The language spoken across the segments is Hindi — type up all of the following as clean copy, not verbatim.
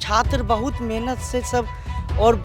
छात्र बहुत मेहनत से सब और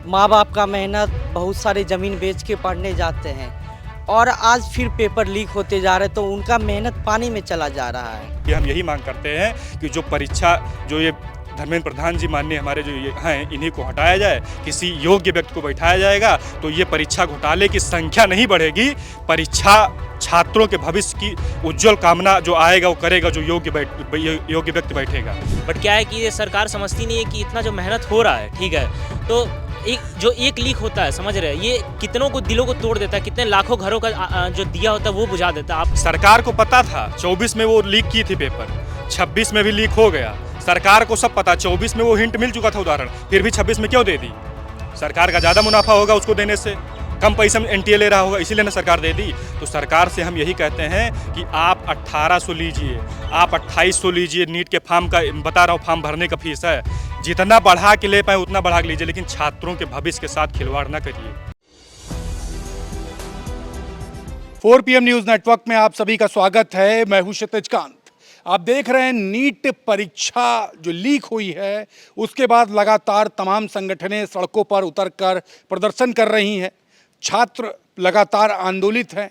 माँ बाप का मेहनत, बहुत सारे ज़मीन बेच के पढ़ने जाते हैं और आज फिर पेपर लीक होते जा रहे हैं, तो उनका मेहनत पानी में चला जा रहा है। कि हम यही मांग करते हैं कि जो परीक्षा जो ये धर्मेंद्र प्रधान जी माननीय हमारे जो ये हैं, इन्हीं को हटाया जाए, किसी योग्य व्यक्ति को बैठाया जाएगा तो ये परीक्षा घोटाले की संख्या नहीं बढ़ेगी। परीक्षा छात्रों के भविष्य की उज्जवल कामना जो आएगा वो करेगा, जो योग्य व्यक्ति बैठेगा। बट क्या है कि ये सरकार समझती नहीं है कि इतना जो मेहनत हो रहा है, ठीक है, तो एक लीक होता है, समझ रहे हैं, ये कितनों को दिलों को तोड़ देता है, कितने लाखों घरों का जो दिया होता है वो बुझा देता है। आप सरकार को पता था 24 में वो लीक की थी पेपर, 26 में भी लीक हो गया। सरकार को सब पता, 24 में वो हिंट मिल चुका था उदाहरण, फिर भी 26 में क्यों दे दी? सरकार का ज़्यादा मुनाफा होगा उसको देने से, कम पैसे में एनटीए ले रहा होगा, इसीलिए ना सरकार दे दी। तो सरकार से हम यही कहते हैं कि आप 1800 लीजिए, आप 2800 लीजिए। नीट के फॉर्म का बता रहा हूँ, फॉर्म भरने का फीस है, जितना बढ़ा के ले पाए उतना बढ़ा के लीजिए, लेकिन छात्रों के भविष्य के साथ खिलवाड़ ना करिए। 4 PM न्यूज नेटवर्क में आप सभी का स्वागत है। मैं हूं क्षितिज कांत। आप देख रहे हैं नीट परीक्षा जो लीक हुई है, उसके बाद लगातार तमाम संगठनें सड़कों पर उतरकर प्रदर्शन कर रही हैं। छात्र लगातार आंदोलित हैं,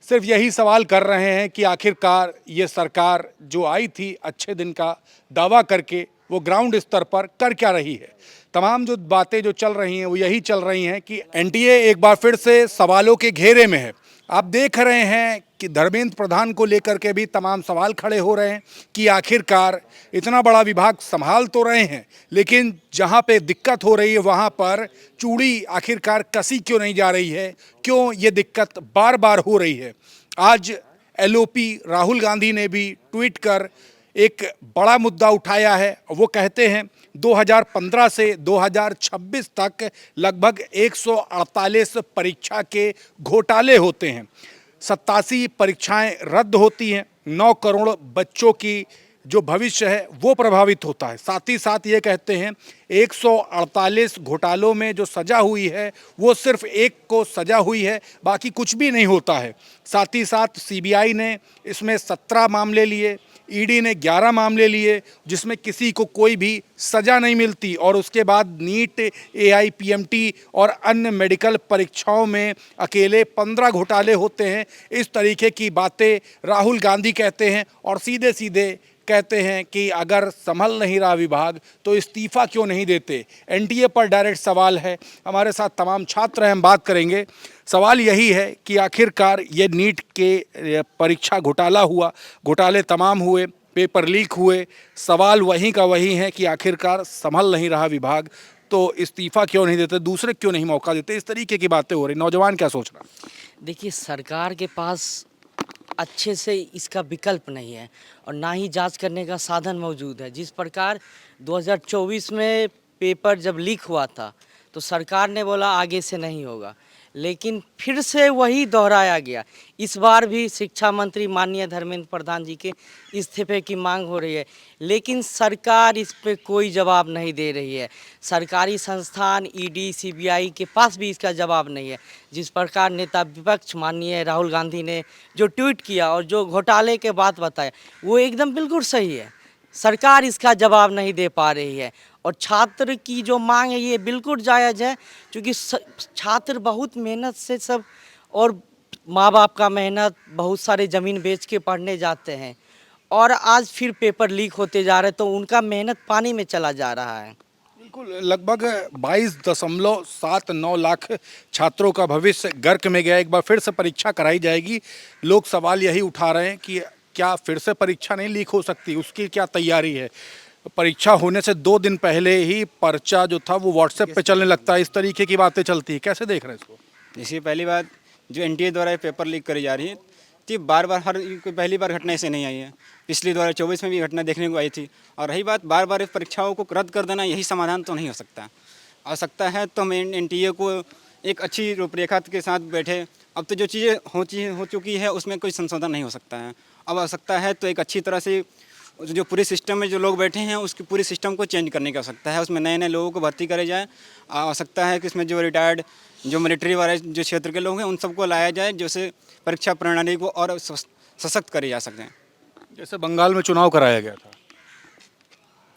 सिर्फ यही सवाल कर रहे हैं कि आखिरकार ये सरकार जो आई थी अच्छे दिन का दावा करके, वो ग्राउंड स्तर पर कर क्या रही है। तमाम जो बातें जो चल रही हैं वो यही चल रही हैं कि एनटीए एक बार फिर से सवालों के घेरे में है। आप देख रहे हैं कि धर्मेंद्र प्रधान को लेकर के भी तमाम सवाल खड़े हो रहे हैं कि आखिरकार इतना बड़ा विभाग संभाल तो रहे हैं, लेकिन जहां पे दिक्कत हो रही है वहां पर चूड़ी आखिरकार कसी क्यों नहीं जा रही है, क्यों ये दिक्कत बार बार हो रही है। आज एलओपी राहुल गांधी ने भी ट्वीट कर एक बड़ा मुद्दा उठाया है। वो कहते हैं 2015 से 2026 तक लगभग 148 परीक्षा के घोटाले होते हैं, 87 परीक्षाएं रद्द होती हैं, 9 करोड़ बच्चों की जो भविष्य है वो प्रभावित होता है। साथ ही साथ ये कहते हैं 148 घोटालों में जो सज़ा हुई है वो सिर्फ एक को सज़ा हुई है, बाकी कुछ भी नहीं होता है। साथ ही साथ सीबीआई ने इसमें 17 मामले लिए, ईडी ने 11 मामले लिए, जिसमें किसी को कोई भी सज़ा नहीं मिलती। और उसके बाद नीट, एआईपीएमटी और अन्य मेडिकल परीक्षाओं में अकेले 15 घोटाले होते हैं। इस तरीके की बातें राहुल गांधी कहते हैं और सीधे सीधे कहते हैं कि अगर संभल नहीं रहा विभाग तो इस्तीफ़ा क्यों नहीं देते। एनटीए पर डायरेक्ट सवाल है। हमारे साथ तमाम छात्र हैं, हम बात करेंगे। सवाल यही है कि आखिरकार ये नीट के परीक्षा घोटाला हुआ, घोटाले तमाम हुए, पेपर लीक हुए, सवाल वहीं का वही है कि आखिरकार संभल नहीं रहा विभाग तो इस्तीफ़ा क्यों नहीं देते, दूसरे क्यों नहीं मौका देते। इस तरीके की बातें हो रही। नौजवान क्या सोच रहा? देखिए, सरकार के पास अच्छे से इसका विकल्प नहीं है और ना ही जांच करने का साधन मौजूद है। जिस प्रकार 2024 में पेपर जब लीक हुआ था तो सरकार ने बोला आगे से नहीं होगा, लेकिन फिर से वही दोहराया गया। इस बार भी शिक्षा मंत्री माननीय धर्मेंद्र प्रधान जी के इस्तीफे की मांग हो रही है, लेकिन सरकार इस पे कोई जवाब नहीं दे रही है। सरकारी संस्थान ईडी, सीबीआई के पास भी इसका जवाब नहीं है। जिस प्रकार नेता विपक्ष माननीय राहुल गांधी ने जो ट्वीट किया और जो घोटाले के बात बताया, वो एकदम बिल्कुल सही है। सरकार इसका जवाब नहीं दे पा रही है और छात्र की जो मांग है ये बिल्कुल जायज़ है, क्योंकि छात्र बहुत मेहनत से सब और माँ बाप का मेहनत, बहुत सारे ज़मीन बेच के पढ़ने जाते हैं और आज फिर पेपर लीक होते जा रहे हैं, तो उनका मेहनत पानी में चला जा रहा है। बिल्कुल, लगभग 22.79 लाख छात्रों का भविष्य गर्क में गया। एक बार फिर से परीक्षा कराई जाएगी। लोग सवाल यही उठा रहे हैं कि क्या फिर से परीक्षा नहीं लीक हो सकती, उसकी क्या तैयारी है। परीक्षा होने से 2 दिन पहले ही पर्चा जो था वो व्हाट्सएप पे चलने लगता है, इस तरीके की बातें चलती है। कैसे देख रहे हैं इसको? इसकी पहली बात, जो एनटीए द्वारा ये पेपर लीक करी जा रही है, तो बार बार कोई पहली बार घटना ऐसे नहीं आई है। पिछली 2024 में भी घटना देखने को आई थी। और रही बात बार बार परीक्षाओं को रद्द कर देना, यही समाधान तो नहीं हो सकता। हो सकता है तो हम एनटीए को एक अच्छी रूपरेखा के साथ बैठे। अब तो जो चीज़ें हो चुकी है उसमें कोई संशोधन नहीं हो सकता है। अब हो सकता है तो एक अच्छी तरह से जो पूरे सिस्टम में जो लोग बैठे हैं उसकी पूरी सिस्टम को चेंज करने की आवश्यकता है। उसमें नए नए लोगों को भर्ती करे जाए। आवश्यकता है कि इसमें जो रिटायर्ड, जो मिलिट्री वाले जो क्षेत्र के लोग हैं उन सबको लाया जाए, जिससे परीक्षा प्रणाली को और सशक्त करे जा सकें। जैसे बंगाल में चुनाव कराया गया था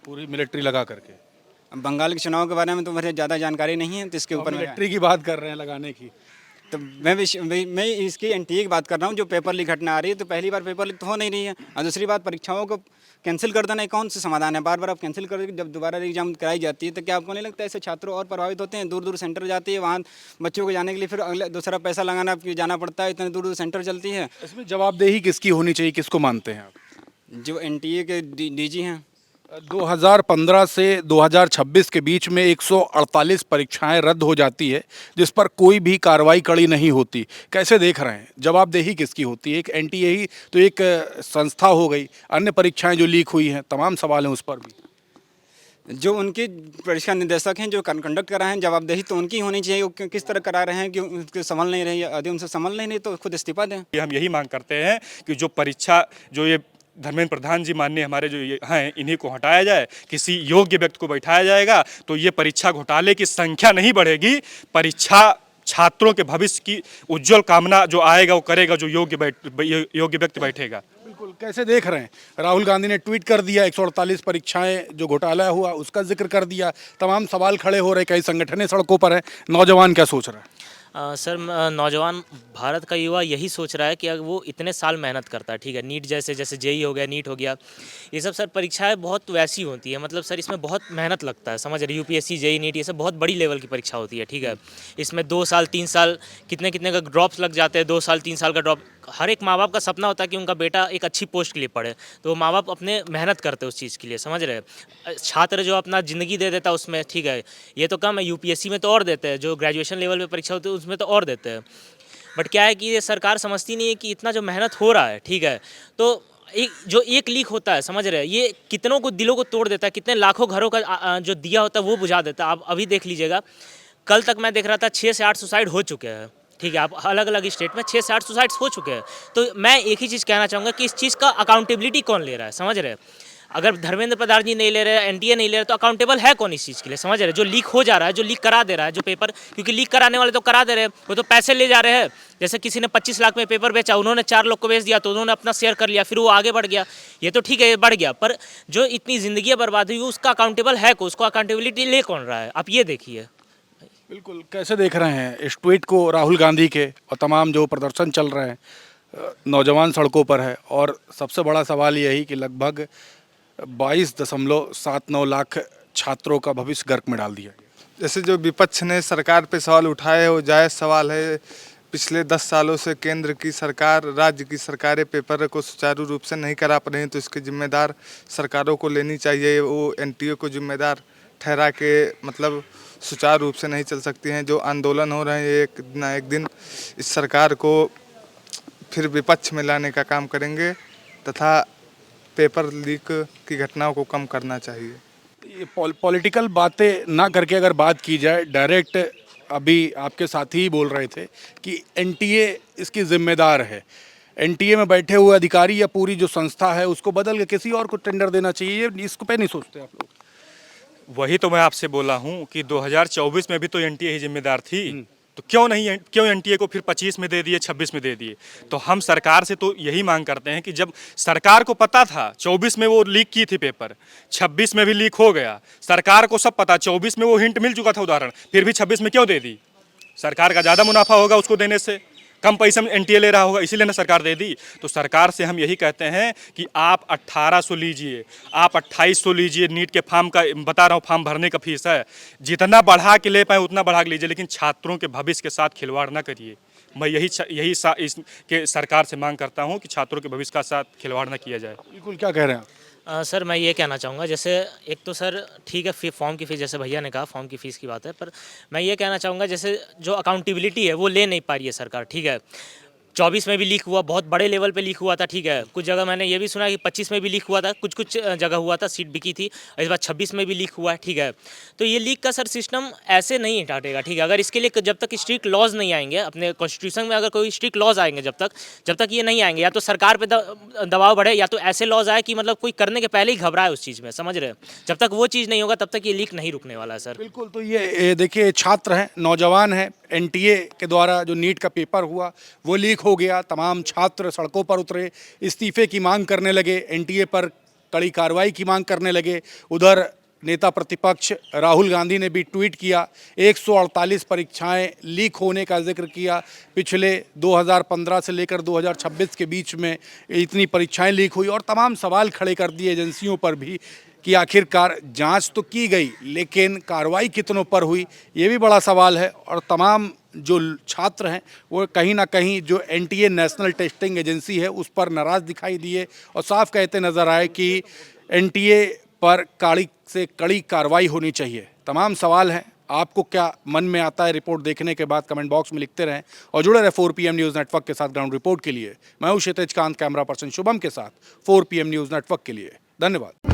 पूरी मिलिट्री लगा करके, अब बंगाल के चुनाव के बारे में तो मुझे ज़्यादा जानकारी नहीं है, तो इसके ऊपर मैं मिलिट्री की बात कर रहे हैं लगाने की। तो मैं इसकी एनटीए की बात कर रहा हूँ। जो पेपर लीक घटना आ रही है, तो पहली बार पेपर लीक तो हो नहीं रही है, और दूसरी बात परीक्षाओं को कैंसिल कर देना कौन सा समाधान है? बार बार आप कैंसिल कर जब दोबारा एग्जाम कराई जाती है, तो क्या आपको नहीं लगता है ऐसे छात्रों और प्रभावित होते हैं? दूर दूर सेंटर जाती है, वहाँ बच्चों को जाने के लिए फिर अगले दूसरा पैसा लगाना जाना पड़ता है, इतने दूर दूर सेंटर चलती है। इसमें जवाबदेही किसकी होनी चाहिए, किसको मानते हैं आप? जो एनटीए के डीजी हैं। 2015 से 2026 के बीच में 148 परीक्षाएं रद्द हो जाती है, जिस पर कोई भी कार्रवाई कड़ी नहीं होती। कैसे देख रहे हैं, जवाबदेही किसकी होती है? एक एनटीए ही तो एक संस्था हो गई, अन्य परीक्षाएं जो लीक हुई हैं तमाम सवाल हैं उस पर भी। जो उनके परीक्षा निदेशक हैं जो कंडक्ट करा हैं, जवाबदेही तो उनकी होनी चाहिए। वो किस तरह करा रहे हैं कि उनके संभल नहीं रही है, यदि उनसे संभल नहीं तो खुद इस्तीफा दें। हम यही मांग करते हैं कि जो परीक्षा जो ये धर्मेंद्र प्रधान जी माननीय हमारे जो ये हैं, इन्हीं को हटाया जाए, किसी योग्य व्यक्ति को बैठाया जाएगा तो ये परीक्षा घोटाले की संख्या नहीं बढ़ेगी। परीक्षा छात्रों के भविष्य की उज्जवल कामना जो आएगा वो करेगा, जो योग्य व्यक्ति बैठेगा। बिल्कुल। कैसे देख रहे हैं, राहुल गांधी ने ट्वीट कर दिया, 148 परीक्षाएं जो घोटाला हुआ उसका जिक्र कर दिया, तमाम सवाल खड़े हो रहे, कई संगठनें सड़कों पर हैं। नौजवान क्या सोच रहा है? सर नौजवान भारत का युवा यही सोच रहा है कि अगर वो इतने साल मेहनत करता है, ठीक है, नीट जैसे जैसे जेई हो गया, नीट हो गया, ये सब सर परीक्षाएं बहुत वैसी होती है, मतलब सर इसमें बहुत मेहनत लगता है, समझ रहे? यूपीएससी जेई नीट ये सब बहुत बड़ी लेवल की परीक्षा होती है, ठीक है। इसमें 2 साल 3 साल कितने कितने का ड्रॉप्स लग जाते हैं, 2 साल 3 साल का ड्रॉप। हर एक माँ बाप का सपना होता है कि उनका बेटा एक अच्छी पोस्ट के लिए पढ़े, तो माँ बाप अपने मेहनत करते हैं उस चीज़ के लिए, समझ रहे? छात्र जो अपना ज़िंदगी दे देता है उसमें, ठीक है, ये तो कम है, यूपीएससी में तो और देते हैं, जो ग्रेजुएशन लेवल पे परीक्षा होती है उसमें तो और देते हैं। बट क्या है कि ये सरकार समझती नहीं है कि इतना जो मेहनत हो रहा है, ठीक है, तो एक लीक होता है, समझ रहे हैं, ये कितनों को दिलों को तोड़ देता है, कितने लाखों घरों का जो दिया होता है वो बुझा देता है। आप अभी देख लीजिएगा, कल तक मैं देख रहा था 6 से 8 सुसाइड हो चुके हैं, ठीक है, आप अलग अलग स्टेट में 6 से 8 सुसाइड्स हो चुके हैं। तो मैं एक ही चीज़ कहना चाहूँगा कि इस चीज़ का अकाउंटेबिलिटी कौन ले रहा है, समझ रहे हैं? अगर धर्मेंद्र प्रधान जी नहीं ले रहे, एनटीए नहीं ले रहे, तो अकाउंटेबल है कौन इस चीज़ के लिए, समझ रहे? जो लीक हो जा रहा है, जो लीक करा दे रहा है जो पेपर, क्योंकि लीक कराने वाले तो करा दे रहे हैं, वो तो पैसे ले जा रहे हैं। जैसे किसी ने 25 लाख में पेपर बेचा, उन्होंने 4 लोग को बेच दिया, तो उन्होंने अपना शेयर कर लिया, फिर वो आगे बढ़ गया। ये तो ठीक है, ये बढ़ गया, पर जो इतनी ज़िंदगी बर्बाद हुई उसका अकाउंटेबल है कौन, उसको अकाउंटेबिलिटी ले कौन रहा है, आप ये देखिए। बिल्कुल। कैसे देख रहे हैं इस ट्वीट को राहुल गांधी के, और तमाम जो प्रदर्शन चल रहे हैं, नौजवान सड़कों पर है, और सबसे बड़ा सवाल यही कि लगभग 22.79 लाख छात्रों का भविष्य गर्क में डाल दिया गया। जैसे जो विपक्ष ने सरकार पे सवाल उठाए वो जायज़ सवाल है। पिछले 10 सालों से केंद्र की सरकार, राज्य की सरकारें पेपर को सुचारू रूप से नहीं करा पा रही हैं, तो इसकी जिम्मेदार सरकारों को लेनी चाहिए। वो एनटीए को जिम्मेदार ठहरा के, मतलब सुचारू रूप से नहीं चल सकती हैं। जो आंदोलन हो रहे हैं एक ना एक दिन इस सरकार को फिर विपक्ष में लाने का काम करेंगे, तथा पेपर लीक की घटनाओं को कम करना चाहिए। ये पॉलिटिकल बातें ना करके अगर बात की जाए डायरेक्ट, अभी आपके साथी ही बोल रहे थे कि एनटीए इसकी जिम्मेदार है। एनटीए में बैठे हुए अधिकारी या पूरी जो संस्था है उसको बदल के किसी और को टेंडर देना चाहिए, इसको पे नहीं सोचते आप लोग? वही तो मैं आपसे बोला हूँ कि 2024 में भी तो एनटीए ही जिम्मेदार थी, तो क्यों एनटीए को फिर 25 में दे दिए, 26 में दे दिए? तो हम सरकार से तो यही मांग करते हैं कि जब सरकार को पता था 24 में वो लीक की थी पेपर, 26 में भी लीक हो गया, सरकार को सब पता, 24 में वो हिंट मिल चुका था उदाहरण, फिर भी 26 में क्यों दे दी? सरकार का ज़्यादा मुनाफा होगा उसको देने से, कम पैसे में एनटीए ले रहा होगा, इसीलिए ना सरकार दे दी। तो सरकार से हम यही कहते हैं कि आप 1800 लीजिए, आप 2800 लीजिए, नीट के फॉर्म का बता रहा हूँ, फॉर्म भरने का फीस है, जितना बढ़ा के ले पाए उतना बढ़ा के लीजिए, लेकिन छात्रों के भविष्य के साथ खिलवाड़ ना करिए। मैं इसके सरकार से मांग करता हूँ कि छात्रों के भविष्य के साथ खिलवाड़ ना किया जाए। बिल्कुल। क्या कह रहे हैं आप? सर मैं ये कहना चाहूँगा, जैसे एक तो सर ठीक है फॉर्म की फ़ीस, जैसे भैया ने कहा फॉर्म की फ़ीस की बात है, पर मैं ये कहना चाहूँगा जैसे जो अकाउंटेबिलिटी है वो ले नहीं पा रही है सरकार, ठीक है। 24 में भी लीक हुआ, बहुत बड़े लेवल पे लीक हुआ था, ठीक है। कुछ जगह मैंने ये भी सुना कि 25 में भी लीक हुआ था, कुछ जगह हुआ था, सीट बिकी थी। इस बार 26 में भी लीक हुआ है, ठीक है। तो ये लीक का सर सिस्टम ऐसे नहीं हटाएगा, ठीक है। अगर इसके लिए जब तक स्ट्रिक्ट लॉज नहीं आएंगे, अपने कॉन्स्टिट्यूशन में अगर कोई स्ट्रिक्ट लॉज आएंगे, जब तक ये नहीं आएंगे, या तो सरकार पे दबाव बढ़े, या तो ऐसे लॉज आए कि मतलब कोई करने के पहले ही घबराए उस चीज़ में, समझ रहे हैं। जब तक वो चीज़ नहीं होगा तब तक ये लीक नहीं रुकने वाला है सर। बिल्कुल। तो ये देखिए, छात्र हैं, नौजवान हैं, एनटीए के द्वारा जो नीट का पेपर हुआ वो लीक हो गया, तमाम छात्र सड़कों पर उतरे, इस्तीफे की मांग करने लगे, एनटीए पर कड़ी कार्रवाई की मांग करने लगे। उधर नेता प्रतिपक्ष राहुल गांधी ने भी ट्वीट किया। 148 परीक्षाएं लीक होने का जिक्र किया। पिछले 2015 से लेकर 2026 के बीच में इतनी परीक्षाएं लीक हुई और तमाम सवाल खड़े कर दिए एजेंसियों पर भी कि आखिरकार जांच तो की गई लेकिन कार्रवाई कितनों पर हुई, ये भी बड़ा सवाल है। और तमाम जो छात्र हैं वो कहीं ना कहीं जो एनटीए नेशनल टेस्टिंग एजेंसी है उस पर नाराज़ दिखाई दिए और साफ कहते नज़र आए कि एनटीए पर कड़ी से कड़ी कार्रवाई होनी चाहिए। तमाम सवाल हैं, आपको क्या मन में आता है रिपोर्ट देखने के बाद कमेंट बॉक्स में लिखते रहें और जुड़े रहे 4 PM न्यूज़ नेटवर्क के साथ ग्राउंड रिपोर्ट के लिए। मैं हूं क्षितिज कांत, कैमरा पर्सन शुभम के साथ 4 PM न्यूज़ नेटवर्क के लिए। धन्यवाद।